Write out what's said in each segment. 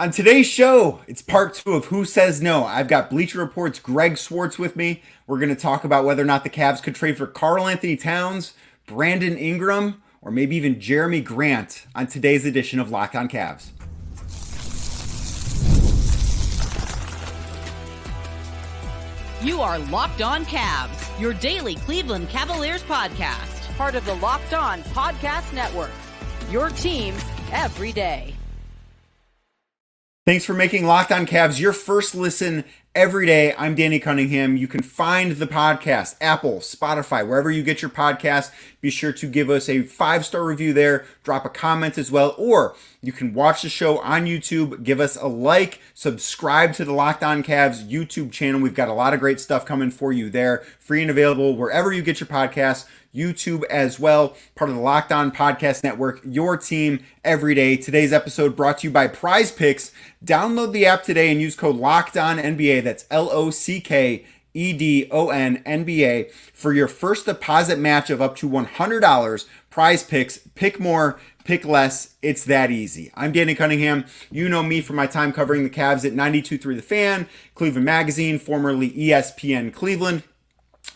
On today's show, it's part 2 of Who Says No. I've got Bleacher Report's Greg Swartz with me. We're going to talk about whether or not the Cavs could trade for Karl-Anthony Towns, Brandon Ingram, or maybe even Jerami Grant on today's edition of Locked On Cavs. You are Locked On Cavs, your daily Cleveland Cavaliers podcast. Part of the Locked On Podcast Network, your team every day. Thanks for making Locked On Cavs your first listen every day. I'm Danny Cunningham. You can find the podcast, Apple, Spotify, wherever you get your podcast. Be sure to give us a 5-star review there. Drop a comment as well. Or you can watch the show on YouTube. Give us a like. Subscribe to the Locked On Cavs YouTube channel. We've got a lot of great stuff coming for you there. Free and available wherever you get your podcasts. YouTube as well, part of the Locked On Podcast Network, your team every day. Today's episode brought to you by Prize Picks. Download the app today and use code LOCKEDONNBA, that's LOCKEDON NBA, for your first deposit match of up to $100. Prize Picks, pick more, pick less. It's that easy. I'm Danny Cunningham. You know me from my time covering the Cavs at 92.3 The Fan, Cleveland Magazine, formerly ESPN Cleveland.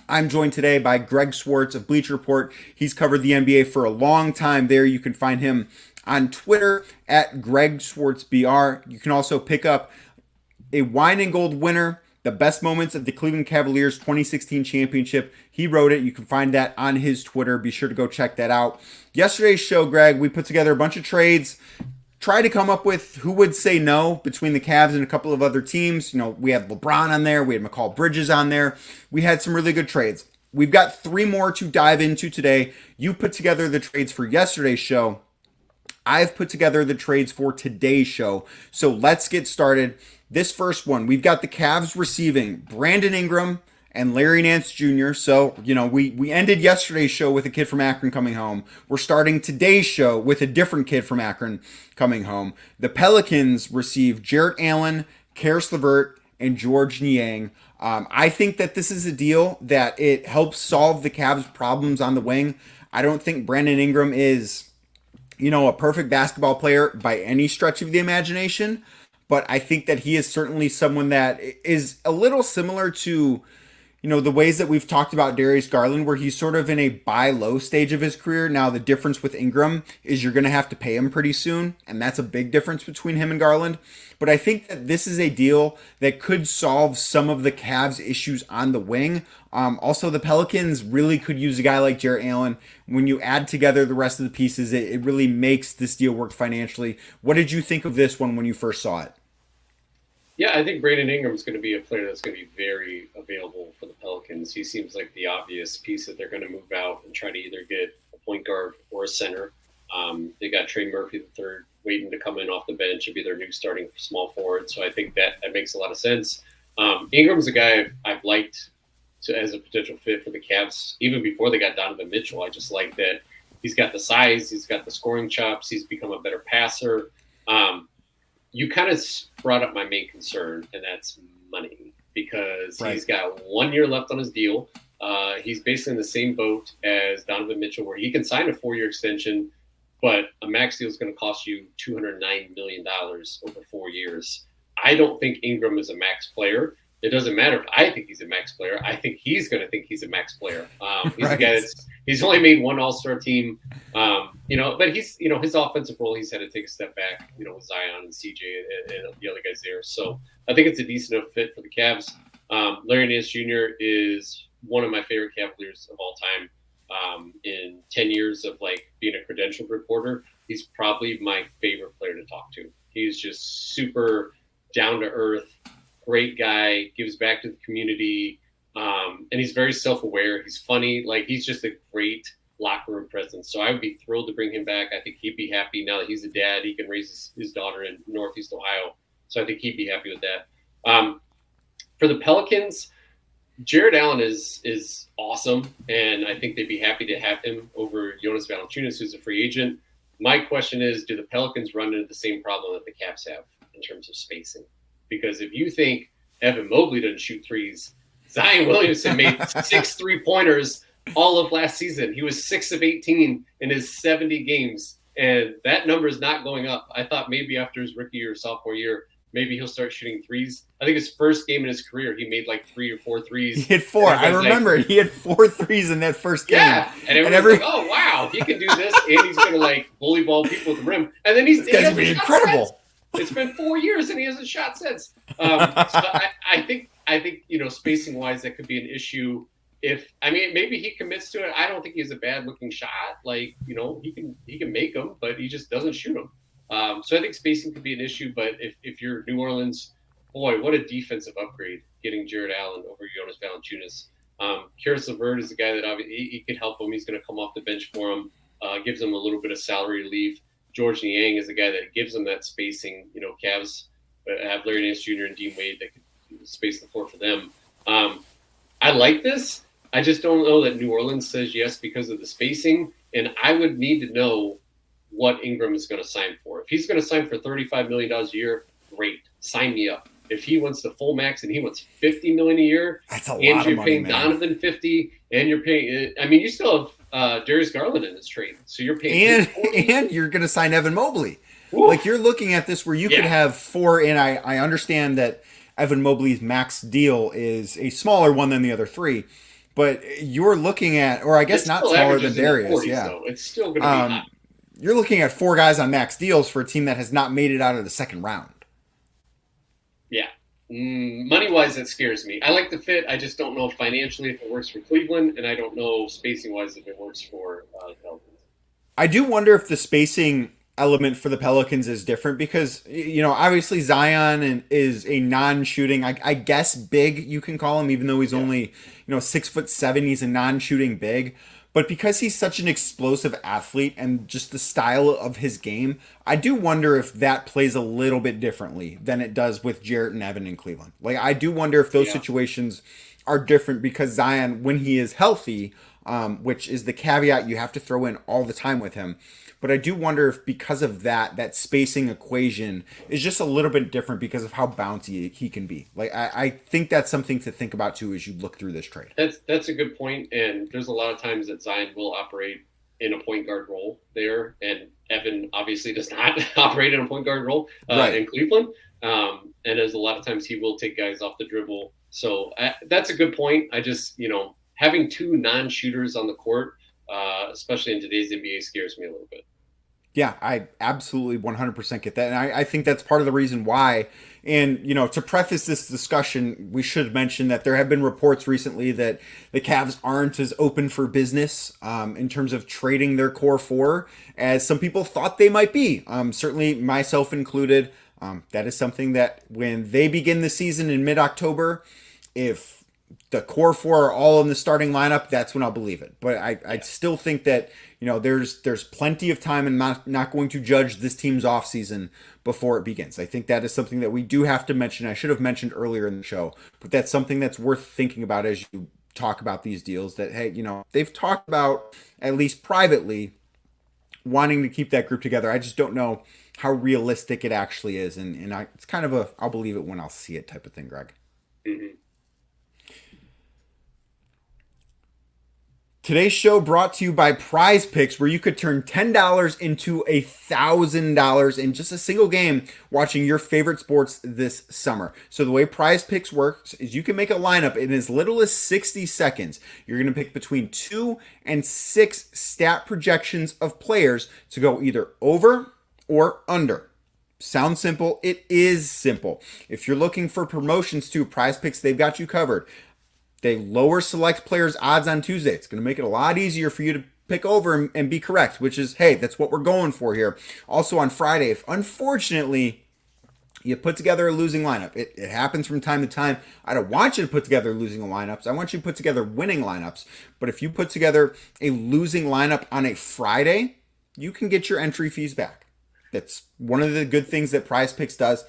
I'm joined today by Greg Swartz of Bleacher Report. He's covered the NBA for a long time there. You can find him on Twitter at Greg Swartz BR. You can also pick up a Wine and Gold winner, the best moments of the Cleveland Cavaliers 2016 championship. He wrote it. You can find that on his Twitter. Be sure to go check that out. Yesterday's show, Greg, we put together a bunch of trades. Try to come up with who would say no between the Cavs and a couple of other teams. You know, we had LeBron on there. We had McCall Bridges on there. We had some really good trades. We've got 3 more to dive into today. You put together the trades for yesterday's show. I've put together the trades for today's show. So let's get started. This first one, we've got the Cavs receiving Brandon Ingram and Larry Nance Jr. So, we ended yesterday's show with a kid from Akron coming home. We're starting today's show with a different kid from Akron coming home. The Pelicans receive Jarrett Allen, Karis LeVert, and George Niang. I think that this is a deal that it helps solve the Cavs' problems on the wing. I don't think Brandon Ingram is, a perfect basketball player by any stretch of the imagination, but I think that he is certainly someone that is a little similar to the ways that we've talked about Darius Garland, where he's sort of in a buy low stage of his career. Now, the difference with Ingram is you're going to have to pay him pretty soon, and that's a big difference between him and Garland. But I think that this is a deal that could solve some of the Cavs' issues on the wing. Also, the Pelicans really could use a guy like Jarrett Allen. When you add together the rest of the pieces, it really makes this deal work financially. What did you think of this one when you first saw it? Yeah, I think Brandon Ingram is going to be a player that's going to be very available for the Pelicans. He seems like the obvious piece that they're going to move out and try to either get a point guard or a center. They got Trey Murphy III waiting to come in off the bench and be their new starting small forward. So I think that makes a lot of sense. Ingram's a guy I've liked as a potential fit for the Cavs even before they got Donovan Mitchell. I just like that he's got the size, he's got the scoring chops, he's become a better passer. You kind of brought up my main concern, and that's money, because He's got 1 year left on his deal. He's basically in the same boat as Donovan Mitchell, where he can sign a 4-year extension, but a max deal is going to cost you $209 million over 4 years. I don't think Ingram is a max player. It doesn't matter if I think he's a max player. I think he's going to think he's a max player. He's a guy he's only made one All-Star team, but he's, his offensive role, he's had to take a step back, with Zion and CJ and the other guys there. So I think it's a decent enough fit for the Cavs. Larry Nance Jr. is one of my favorite Cavaliers of all time. In 10 years of being a credentialed reporter, he's probably my favorite player to talk to. He's just super down to earth, great guy, gives back to the community, and he's very self-aware. He's funny. He's just a great locker room presence. So I would be thrilled to bring him back. I think he'd be happy now that he's a dad. He can raise his daughter in Northeast Ohio. So I think he'd be happy with that. For the Pelicans, Jarrett Allen is awesome, and I think they'd be happy to have him over Jonas Valanciunas, who's a free agent. My question is, do the Pelicans run into the same problem that the Cavs have in terms of spacing? Because if you think Evan Mobley doesn't shoot threes, Zion Williamson made 6 3-pointers all of last season. He was 6 of 18 in his 70 games and that number is not going up. I thought maybe after his rookie or sophomore year, maybe he'll start shooting threes. I think his first game in his career, he made like 3 or 4 threes. He hit 4. I remember he had 4 threes in that first game. Yeah, and everyone's like, "Oh wow, he can do this, and he's gonna like bully ball people at the rim." And then he's been incredible. It's been 4 years, and he hasn't shot since. So I think spacing wise, that could be an issue. Maybe he commits to it. I don't think he has a bad looking shot. Like, he can make them, but he just doesn't shoot them. So I think spacing could be an issue. But if you're New Orleans, boy, what a defensive upgrade getting Jared Allen over Jonas Valanciunas. Karis LeVert is the guy that obviously he could help him. He's going to come off the bench for him, gives him a little bit of salary relief. George Niang is the guy that gives them that spacing. Cavs have Larry Nance Jr. and Dean Wade that could space the floor for them. I like this. I just don't know that New Orleans says yes because of the spacing, and I would need to know what Ingram is going to sign for. If he's going to sign for $35 million a year, great. Sign me up. If he wants the full max and he wants $50 million a year, that's a lot and of you're money, paying man. Donovan $50, and you're paying. You still have Darius Garland in this trade, so you're paying. And you're going to sign Evan Mobley. Ooh. Like, you're looking at this where you could have 4, and I understand that Evan Mobley's max deal is a smaller one than the other 3. But you're looking at, or I guess not smaller than Darius. 40s, yeah, though. It's still going to be hot. You're looking at 4 guys on max deals for a team that has not made it out of the second round. Yeah. Money-wise, that scares me. I like the fit. I just don't know financially if it works for Cleveland, and I don't know spacing-wise if it works for the Pelicans. I do wonder if the spacing element for the Pelicans is different because, obviously Zion is a non-shooting, I guess big, you can call him, even though he's only, 6'7", he's a non-shooting big. But because he's such an explosive athlete and just the style of his game, I do wonder if that plays a little bit differently than it does with Jarrett and Evan in Cleveland. Like, I do wonder if those situations are different because Zion, when he is healthy, which is the caveat you have to throw in all the time with him. But I do wonder if because of that spacing equation is just a little bit different because of how bouncy he can be. Like, I think that's something to think about too as you look through this trade. That's a good point. And there's a lot of times that Zion will operate in a point guard role there. And Evan obviously does not operate in a point guard role in Cleveland. And there's a lot of times he will take guys off the dribble. So that's a good point. I just, having 2 non-shooters on the court, especially in today's NBA, scares me a little bit. Yeah, I absolutely 100% get that. And I think that's part of the reason why. And, to preface this discussion, we should mention that there have been reports recently that the Cavs aren't as open for business in terms of trading their core 4 as some people thought they might be. Certainly myself included. That is something that when they begin the season in mid-October, if the core 4 are all in the starting lineup, that's when I'll believe it. But I still think that, there's plenty of time and not going to judge this team's offseason before it begins. I think that is something that we do have to mention. I should have mentioned earlier in the show, but that's something that's worth thinking about as you talk about these deals that, hey, they've talked about, at least privately, wanting to keep that group together. I just don't know how realistic it actually is. And it's kind of I'll believe it when I'll see it type of thing, Greg. Mm-hmm. Today's show brought to you by Prize Picks, where you could turn $10 into $1,000 in just a single game watching your favorite sports this summer. So the way Prize Picks works is you can make a lineup in as little as 60 seconds. You're going to pick between 2 and 6 stat projections of players to go either over or under. Sounds simple. It is simple. If you're looking for promotions to Prize Picks, they've got you covered. They lower select players' odds on Tuesday. It's going to make it a lot easier for you to pick over and be correct, which is, hey, that's what we're going for here. Also on Friday, if unfortunately you put together a losing lineup, it happens from time to time. I don't want you to put together losing lineups. I want you to put together winning lineups. But if you put together a losing lineup on a Friday, you can get your entry fees back. That's one of the good things that Prize Picks does.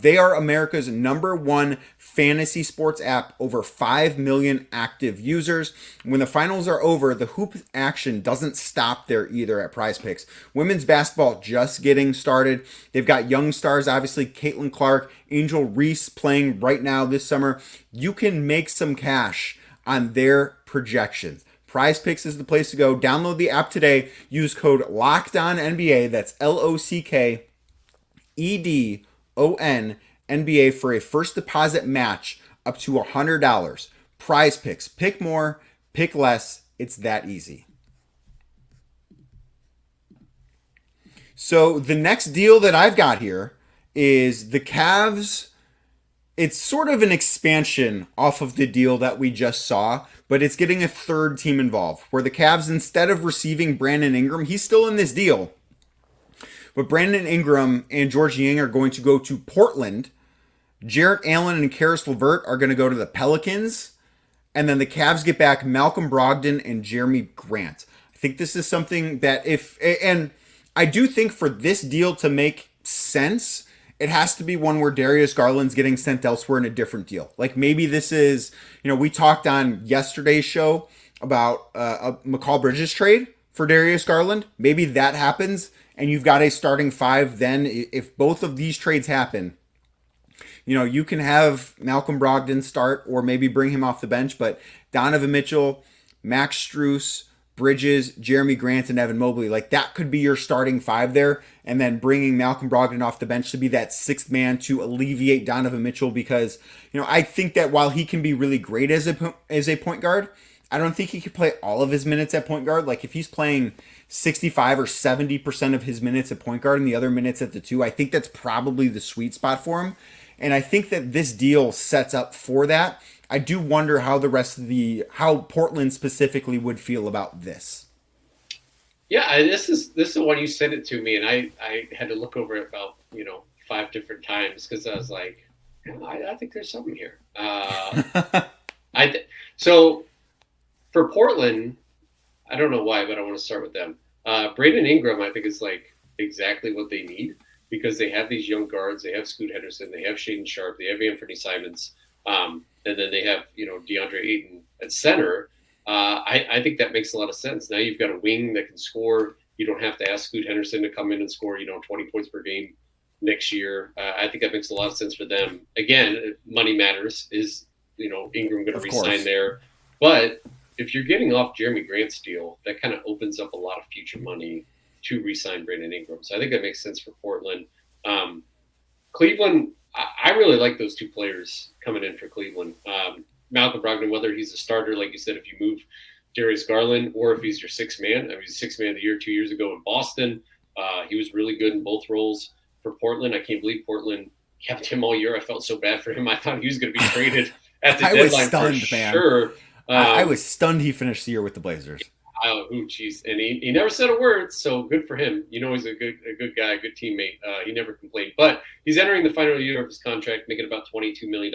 They are America's #1 fantasy sports app, over 5 million active users. When the finals are over, the hoop action doesn't stop there either at Prize Picks. Women's basketball just getting started. They've got young stars, obviously Caitlin Clark, Angel Reese playing right now this summer. You can make some cash on their projections. Prize Picks is the place to go. Download the app today. Use code LOCKEDONNBA. That's LOCKEDON NBA for a first deposit match up to $100. Prize Picks. Pick more, pick less. It's that easy. So the next deal that I've got here is the Cavs. It's sort of an expansion off of the deal that we just saw, but it's getting a third team involved, where the Cavs, instead of receiving Brandon Ingram, he's still in this deal, but Brandon Ingram and George Niang are going to go to Portland. Jarrett Allen and Karis LeVert are going to go to the Pelicans, and then the Cavs get back Malcolm Brogdon and Jerami Grant. I think this is something that and I do think for this deal to make sense, it has to be one where Darius Garland's getting sent elsewhere in a different deal. Like maybe this is, we talked on yesterday's show about a McCall Bridges trade for Darius Garland. Maybe that happens and you've got a starting five. Then if both of these trades happen, you can have Malcolm Brogdon start or maybe bring him off the bench, but Donovan Mitchell, Max Strus, Bridges, Jerami Grant, and Evan Mobley, like that could be your starting five there, and then bringing Malcolm Brogdon off the bench to be that sixth man to alleviate Donovan Mitchell, because I think that while he can be really great as a point guard, I don't think he could play all of his minutes at point guard. Like if he's playing 65 or 70% of his minutes at point guard and the other minutes at the two, I think that's probably the sweet spot for him. And I think that this deal sets up for that. I do wonder how how Portland specifically would feel about this. Yeah, this is the one you sent it to me, and I had to look over it about 5 different times because I was like, I think there's something here. So for Portland, I don't know why, but I want to start with them. Brandon Ingram, I think, is like exactly what they need because they have these young guards. They have Scoot Henderson. They have Shaedon Sharpe. They have Anthony Simons. And then they have, DeAndre Ayton at center. I think that makes a lot of sense. Now you've got a wing that can score. You don't have to ask Scoot Henderson to come in and score, 20 points per game next year. I think that makes a lot of sense for them. Again, money matters. Is, Ingram going to resign there? But if you're getting off Jerami Grant's deal, that kind of opens up a lot of future money to re-sign Brandon Ingram. So I think that makes sense for Portland. Cleveland, I really like those two players coming in for Cleveland. Malcolm Brogdon, whether he's a starter, like you said, if you move Darius Garland, or if he's your sixth man. He's sixth man of the year 2 years ago in Boston. He was really good in both roles for Portland. I can't believe Portland kept him all year. I felt so bad for him. I thought he was going to be traded at the deadline was stunned, for sure. I was stunned he finished the year with the Blazers. Oh, jeez. And he never said a word, so good for him. He's a good guy, a good teammate. He never complained. But he's entering the final year of his contract, making about $22 million.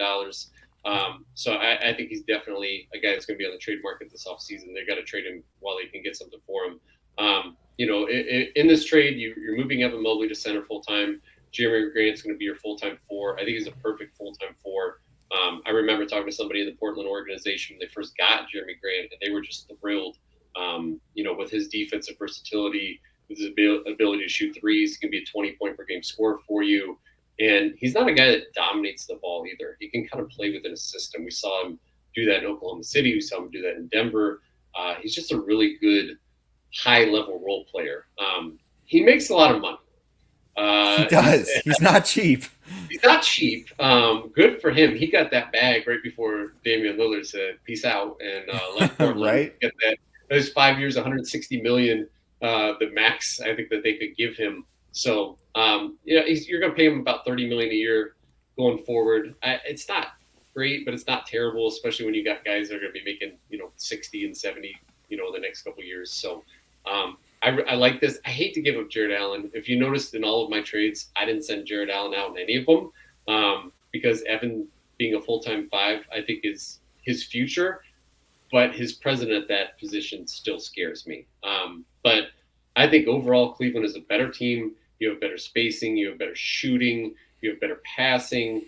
So I think he's definitely a guy that's going to be on the trade market this offseason. They've got to trade him while they can get something for him. In this trade, you're moving Evan Mobley to center full-time. Jerami Grant's going to be your full-time four. I think he's a perfect full-time four. I remember talking to somebody in the Portland organization when they first got Jerami Grant, and they were just thrilled. With his defensive versatility, with his ability to shoot threes, he can be a 20-point per game scorer for you. And he's not a guy that dominates the ball either. He can kind of play within a system. We saw him do that in Oklahoma City. We saw him do that in Denver. He's just a really good high-level role player. He makes a lot of money. He does. He's not cheap. He's not cheap. Good for him. He got that bag right before Damian Lillard said, peace out, and left Portland. Right. Get that. Those 5 years, $160 million, the max I think that they could give him. So, you're going to pay him about $30 million a year going forward. It's not great, but it's not terrible, especially when you got guys that are going to be making, 60 and 70, in the next couple of years. So, I like this. I hate to give up Jarrett Allen. If you noticed in all of my trades, I didn't send Jarrett Allen out in any of them because Evan being a full-time five, I think is his future. But his present at that position still scares me. But I think overall Cleveland is a better team. You have better spacing. You have better shooting. You have better passing,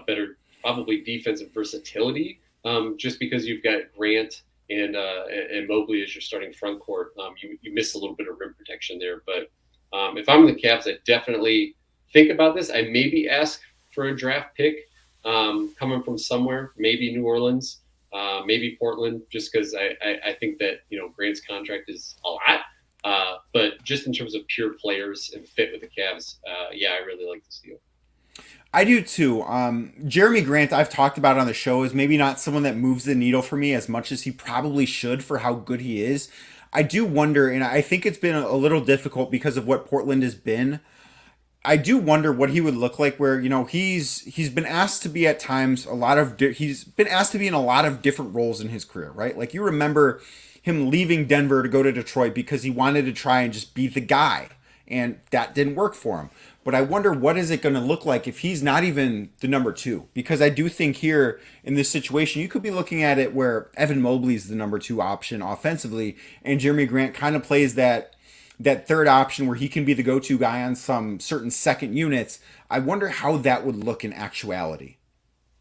better probably defensive versatility. Just because you've got Grant and Mobley as your starting front court, you miss a little bit of rim protection there. But if I'm the Cavs, I definitely think about this. I maybe ask for a draft pick coming from somewhere, maybe New Orleans. maybe Portland, just because I think that, Grant's contract is a lot. But just in terms of pure players and fit with the Cavs, I really like this deal. I do too. Jerami Grant, I've talked about on the show, is maybe not someone that moves the needle for me as much as he probably should for how good he is. I do wonder, and I think it's been a little difficult because of what Portland has been. I do wonder what he would look like where, he's been asked to be at times he's been asked to be in a lot of different roles in his career, right? Like you remember him leaving Denver to go to Detroit because he wanted to try and just be the guy, and that didn't work for him. But I wonder what is it going to look like if he's not even the number 2? Because I do think here in this situation, you could be looking at it where Evan Mobley is the number 2 option offensively, and Jerami Grant kind of plays that third option where he can be the go-to guy on some certain second units. I wonder how that would look in actuality.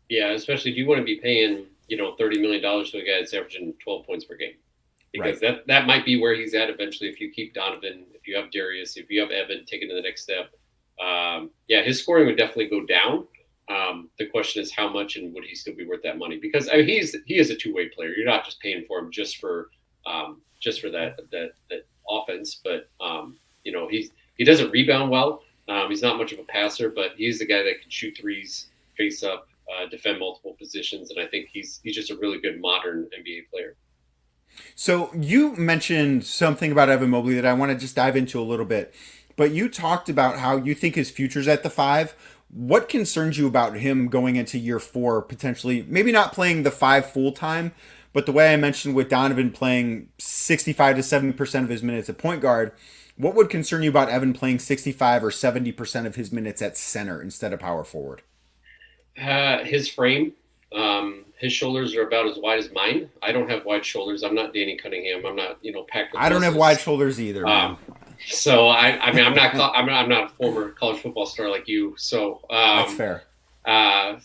Yeah, especially if you want to be paying, $30 million to a guy that's averaging 12 points per game. Because right. that might be where he's at eventually if you keep Donovan, if you have Darius, if you have Evan taking to the next step. His scoring would definitely go down. The question is how much and would he still be worth that money? Because he is a two-way player. You're not just paying for him just for that offense, but he doesn't rebound well. He's not much of a passer, but he's the guy that can shoot threes, face up, defend multiple positions, and I think he's just a really good modern NBA player. So you mentioned something about Evan Mobley that I want to just dive into a little bit. But you talked about how you think his future's at the 5. What concerns you about him going into year 4, potentially, maybe not playing the 5 full time, but the way I mentioned with Donovan playing 65 to 70% of his minutes at point guard, what would concern you about Evan playing 65 or 70% of his minutes at center instead of power forward? His frame. His shoulders are about as wide as mine. I don't have wide shoulders. I'm not Danny Cunningham. I'm not, packed with I don't muscles. have wide shoulders either, man. So I'm not a former college football star like you. So that's fair.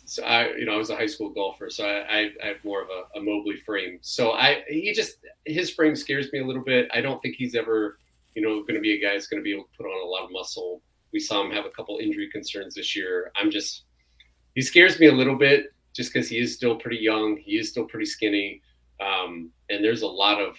So I was a high school golfer, so I have more of a Mobley frame. So his frame scares me a little bit. I don't think he's ever, going to be a guy that's going to be able to put on a lot of muscle. We saw him have a couple injury concerns this year. He scares me a little bit just because he is still pretty young. He is still pretty skinny. And there's a lot of,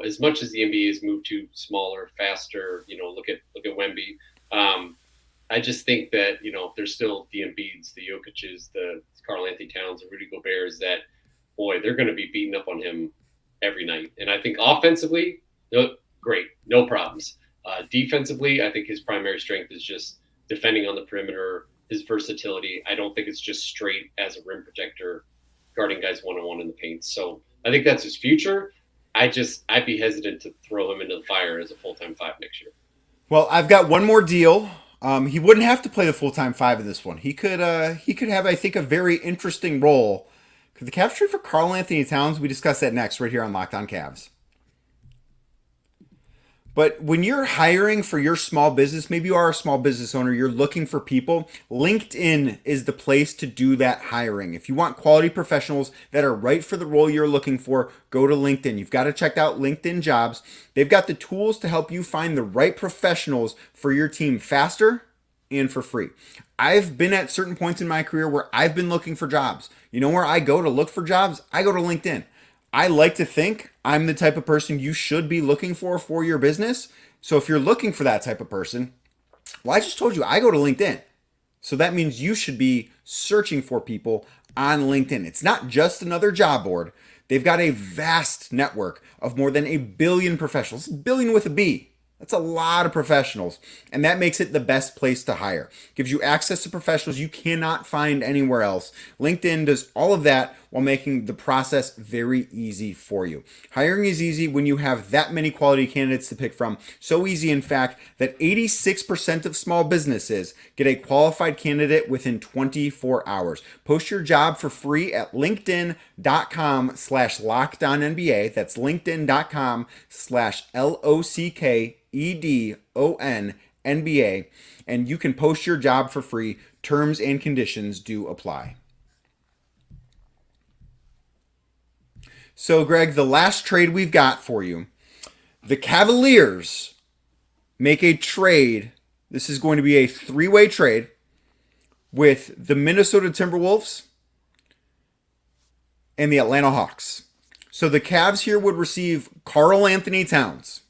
as much as the NBA has moved to smaller, faster, look at Wemby. I just think that, there's still the Embiids, the Jokic's, the Karl-Anthony Towns, the Rudy Gobert's that, boy, they're going to be beating up on him every night. And I think offensively, great, no problems. Defensively, I think his primary strength is just defending on the perimeter, his versatility. I don't think it's just straight as a rim protector, guarding guys one-on-one in the paint. So I think that's his future. I'd be hesitant to throw him into the fire as a full-time 5 next year. Well, I've got one more deal. He wouldn't have to play the full-time 5 in this one. He could have, I think, a very interesting role. Because the Cavs trade for Karl-Anthony Towns, we discuss that next right here on Locked On Cavs. But when you're hiring for your small business, maybe you are a small business owner, you're looking for people, LinkedIn is the place to do that hiring. If you want quality professionals that are right for the role you're looking for, go to LinkedIn. You've got to check out LinkedIn Jobs. They've got the tools to help you find the right professionals for your team faster and for free. I've been at certain points in my career where I've been looking for jobs. You know where I go to look for jobs? I go to LinkedIn. I like to think I'm the type of person you should be looking for your business. So if you're looking for that type of person, well, I just told you I go to LinkedIn. So that means you should be searching for people on LinkedIn. It's not just another job board. They've got a vast network of more than 1 billion professionals. Billion with a B. That's a lot of professionals, and that makes it the best place to hire. Gives you access to professionals you cannot find anywhere else. LinkedIn does all of that while making the process very easy for you. Hiring is easy when you have that many quality candidates to pick from. So easy, in fact, that 86% of small businesses get a qualified candidate within 24 hours. Post your job for free at linkedin.com/LockedOnNBA. That's linkedin.com/LOCKEDON-NBA, and you can post your job for free. Terms and conditions do apply. So, Greg, the last trade we've got for you, the Cavaliers make a trade. This is going to be a 3-way trade with the Minnesota Timberwolves and the Atlanta Hawks. So the Cavs here would receive Karl-Anthony Towns,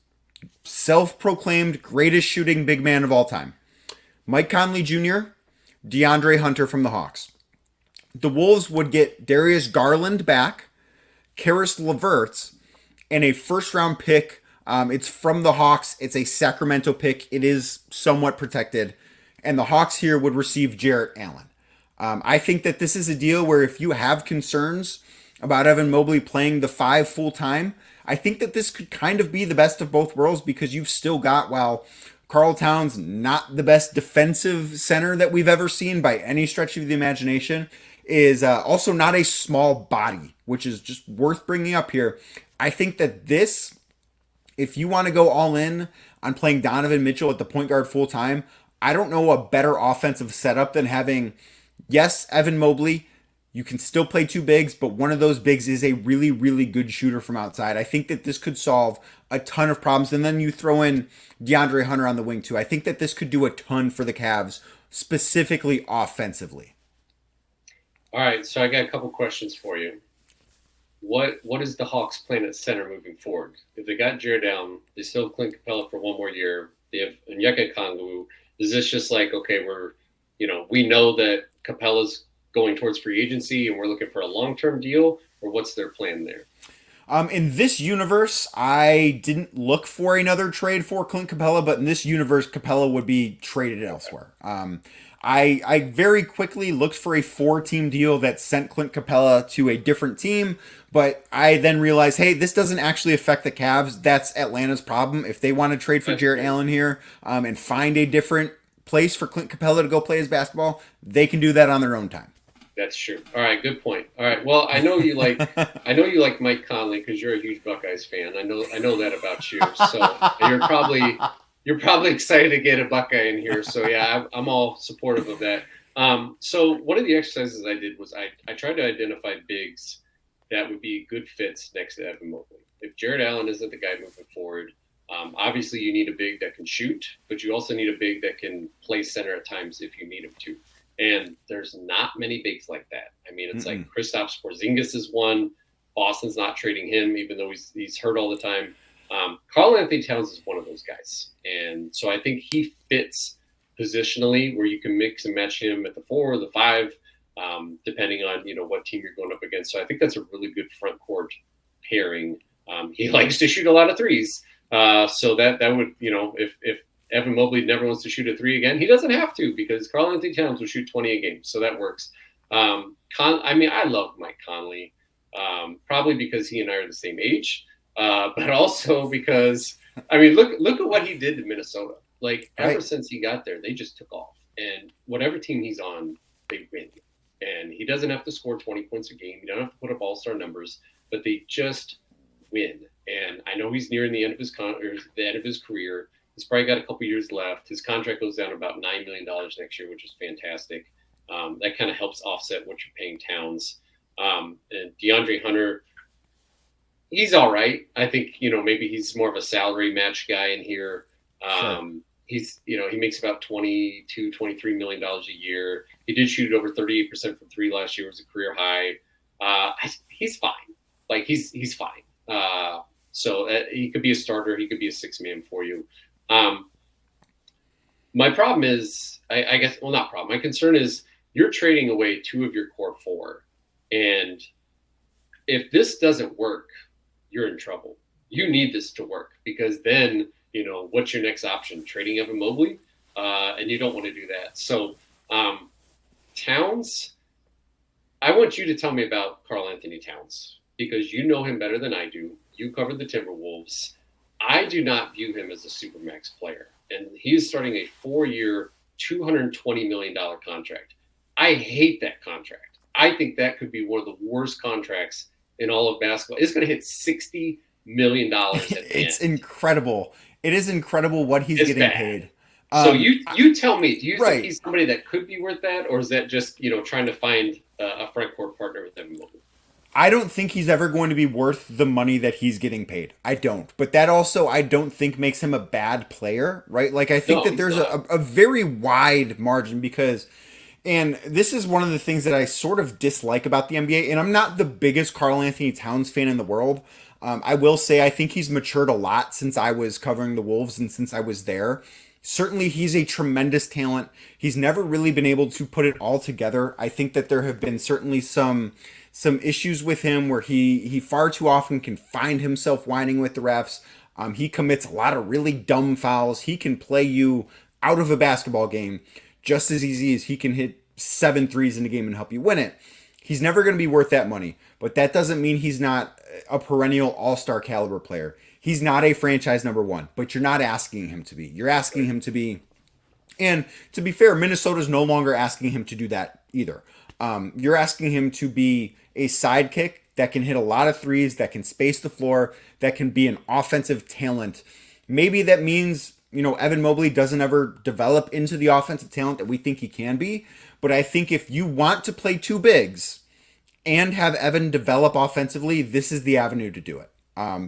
self-proclaimed greatest shooting big man of all time. Mike Conley Jr., DeAndre Hunter from the Hawks. The Wolves would get Darius Garland back, Karis LeVert, and a first-round pick. It's from the Hawks. It's a Sacramento pick. It is somewhat protected. And the Hawks here would receive Jarrett Allen. I think that this is a deal where if you have concerns about Evan Mobley playing the 5 full-time, I think that this could kind of be the best of both worlds because you've still got, while Karl Towns not the best defensive center that we've ever seen by any stretch of the imagination, is also not a small body, which is just worth bringing up here. I think that this, if you want to go all in on playing Donovan Mitchell at the point guard full time, I don't know a better offensive setup than having, yes, Evan Mobley. You can still play 2 bigs, but one of those bigs is a really, really good shooter from outside. I think that this could solve a ton of problems. And then you throw in DeAndre Hunter on the wing too. I think that this could do a ton for the Cavs, specifically offensively. All right, so I got a couple questions for you. What is the Hawks' plan at center moving forward? If they got Jared Allen, they still have Clint Capella for one more year. They have Onyeka Okongwu. Is this just like, okay, we know that Capella's going towards free agency and we're looking for a long-term deal, or what's their plan there? In this universe, I didn't look for another trade for Clint Capella, but in this universe, Capella would be traded elsewhere. I very quickly looked for a 4-team deal that sent Clint Capella to a different team, but I then realized, hey, this doesn't actually affect the Cavs. That's Atlanta's problem. If they want to trade for Jarrett Allen here and find a different place for Clint Capella to go play his basketball, they can do that on their own time. That's true. All right, good point. All right, well, I know you like Mike Conley because you're a huge Buckeyes fan. I know that about you. So you're probably excited to get a Buckeye in here. So yeah, I'm all supportive of that. So one of the exercises I did was I tried to identify bigs that would be good fits next to Evan Mobley. If Jared Allen isn't the guy moving forward, obviously you need a big that can shoot, but you also need a big that can play center at times if you need him to. And there's not many bigs like that. I mean, it's like Kristaps Porzingis is one. Boston's not trading him, even though he's hurt all the time. Karl-Anthony Towns is one of those guys. And so I think he fits positionally where you can mix and match him at the 4 or the 5, depending on, what team you're going up against. So I think that's a really good front court pairing. He likes to shoot a lot of threes. So that would, if Evan Mobley never wants to shoot a 3 again, he doesn't have to because Karl-Anthony Towns will shoot 20 a game. So that works. I love Mike Conley, probably because he and I are the same age, but also because, look at what he did to Minnesota. Ever since he got there, they just took off. And whatever team he's on, they win. And he doesn't have to score 20 points a game. He doesn't have to put up all-star numbers, but they just win. And I know he's nearing the end of his career. He's probably got a couple years left. His contract goes down about $9 million next year, which is fantastic. That kind of helps offset what you're paying Towns. And DeAndre Hunter, he's all right. I think, maybe he's more of a salary match guy in here. Sure. He makes about $22, $23 million a year. He did shoot over 38% from 3 last year. It was a career high. He's fine. He's fine. So he could be a starter. He could be a 6-man for you. My problem is, not problem. My concern is you're trading away 2 of your core 4. And if this doesn't work, you're in trouble. You need this to work because then, what's your next option? Trading Evan Mobley? And you don't want to do that. So Towns, I want you to tell me about Karl-Anthony Towns because you know him better than I do. You covered the Timberwolves. I do not view him as a supermax player. And he's starting a 4-year, $220 million contract. I hate that contract. I think that could be one of the worst contracts in all of basketball. It's going to hit $60 million at the It's end. incredible. It is incredible what he's getting paid. So you tell me, do you think he's somebody that could be worth that? Or is that just, trying to find a front court partner with Evan Mobley? I don't think he's ever going to be worth the money that he's getting paid. I don't. But that also, I don't think makes him a bad player, right? I think that there's a very wide margin because And this is one of the things that I sort of dislike about the NBA. And I'm not the biggest Karl-Anthony Towns fan in the world. I will say I think he's matured a lot since I was covering the Wolves and since I was there. Certainly, he's a tremendous talent. He's never really been able to put it all together. I think that there have been certainly some issues with him where he far too often can find himself whining with the refs. He commits a lot of really dumb fouls. He can play you out of a basketball game just as easy as he can hit 7 threes in a game and help you win it. He's never going to be worth that money, but that doesn't mean he's not a perennial all-star caliber player. He's not a franchise number one, but you're not asking him to be. You're asking him to be, and to be fair, Minnesota's no longer asking him to do that either. You're asking him to be a sidekick that can hit a lot of threes, that can space the floor, that can be an offensive talent. Maybe that means, Evan Mobley doesn't ever develop into the offensive talent that we think he can be. But I think if you want to play two bigs and have Evan develop offensively, this is the avenue to do it.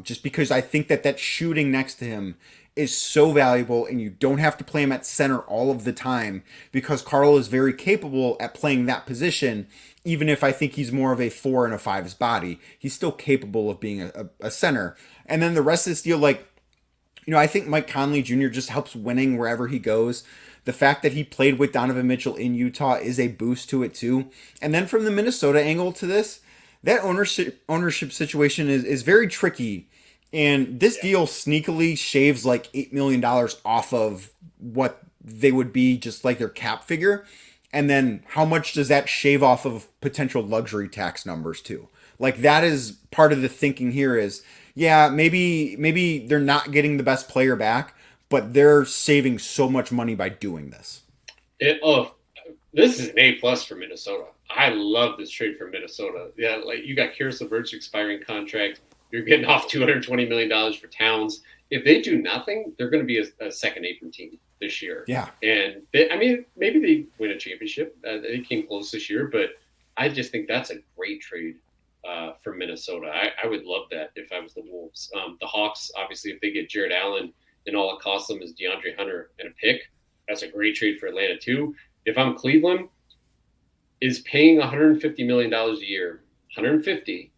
Just because I think that shooting next to him is so valuable, and you don't have to play him at center all of the time because Karl is very capable at playing that position. Even if I think he's more of a 4 and a 5's body, he's still capable of being a center. And then the rest of this deal, I think Mike Conley Jr. just helps winning wherever he goes. The fact that he played with Donovan Mitchell in Utah is a boost to it too. And then from the Minnesota angle to this, that ownership situation is very tricky. And this deal sneakily shaves like $8 million off of what they would be just like their cap figure. And then how much does that shave off of potential luxury tax numbers too? Like that is part of the thinking here is, yeah, maybe they're not getting the best player back, but they're saving so much money by doing this. This is an A+ for Minnesota. I love this trade for Minnesota. Yeah, like you got Karis LeVert's expiring contract. You're getting off $220 million for Towns. If they do nothing, they're going to be a second apron team this year. Yeah. And maybe they win a championship. They came close this year, but I just think that's a great trade for Minnesota. I would love that if I was the Wolves. The Hawks, obviously, if they get Jared Allen and all it costs them is DeAndre Hunter and a pick, that's a great trade for Atlanta too. If I'm Cleveland, is paying $150 million a year, $150,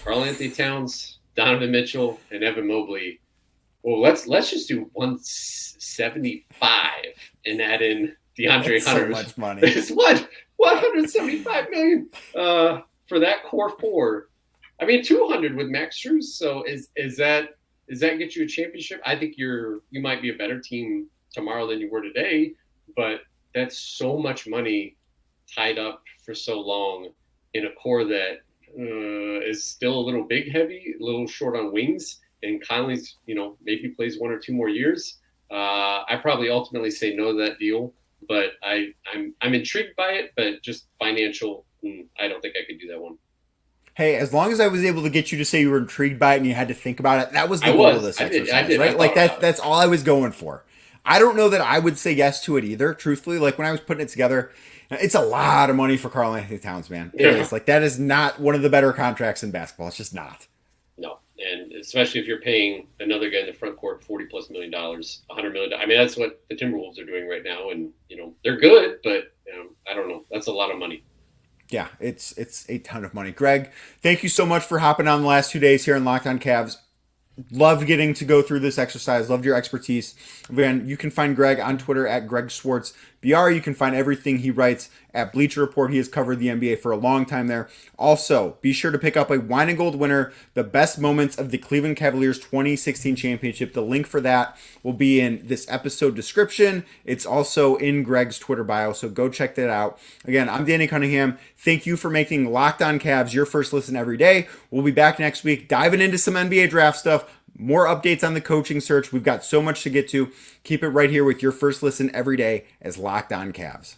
Karl-Anthony Towns, Donovan Mitchell, and Evan Mobley. Well, let's just do $175 and add in DeAndre Hunter. So much money. It's what $175 million for that core four. I mean, $200 with Max Strus. So is that get you a championship? I think you might be a better team tomorrow than you were today, but that's so much money tied up for so long in a core that is still a little big heavy, a little short on wings, and Conley's, maybe plays 1 or 2 more years. I probably ultimately say no to that deal, but I'm intrigued by it, but just financial, I don't think I could do that one. Hey, as long as I was able to get you to say you were intrigued by it and you had to think about it, that was the goal of this exercise, I did. Right? Like that's all I was going for. I don't know that I would say yes to it either, truthfully. Like when I was putting it together, it's a lot of money for Karl-Anthony Towns, man. It is. Like that is not one of the better contracts in basketball. It's just not. No. And especially if you're paying another guy in the front court $40+ million, $100 million. I mean, that's what the Timberwolves are doing right now. And, they're good, but I don't know. That's a lot of money. Yeah, it's a ton of money. Greg, thank you so much for hopping on the last 2 days here in Locked On Cavs. Loved getting to go through this exercise. Loved your expertise. Again, you can find Greg on Twitter at Greg Swartz BR. You can find everything he writes at Bleacher Report. He has covered the NBA for a long time there. Also, be sure to pick up a Wine and Gold winner, the best moments of the Cleveland Cavaliers 2016 championship. The link for that will be in this episode description. It's also in Greg's Twitter bio, so go check that out. Again, I'm Danny Cunningham. Thank you for making Locked On Cavs your first listen every day. We'll be back next week diving into some NBA draft stuff. More updates on the coaching search. We've got so much to get to. Keep it right here with your first listen every day as Locked On Cavs.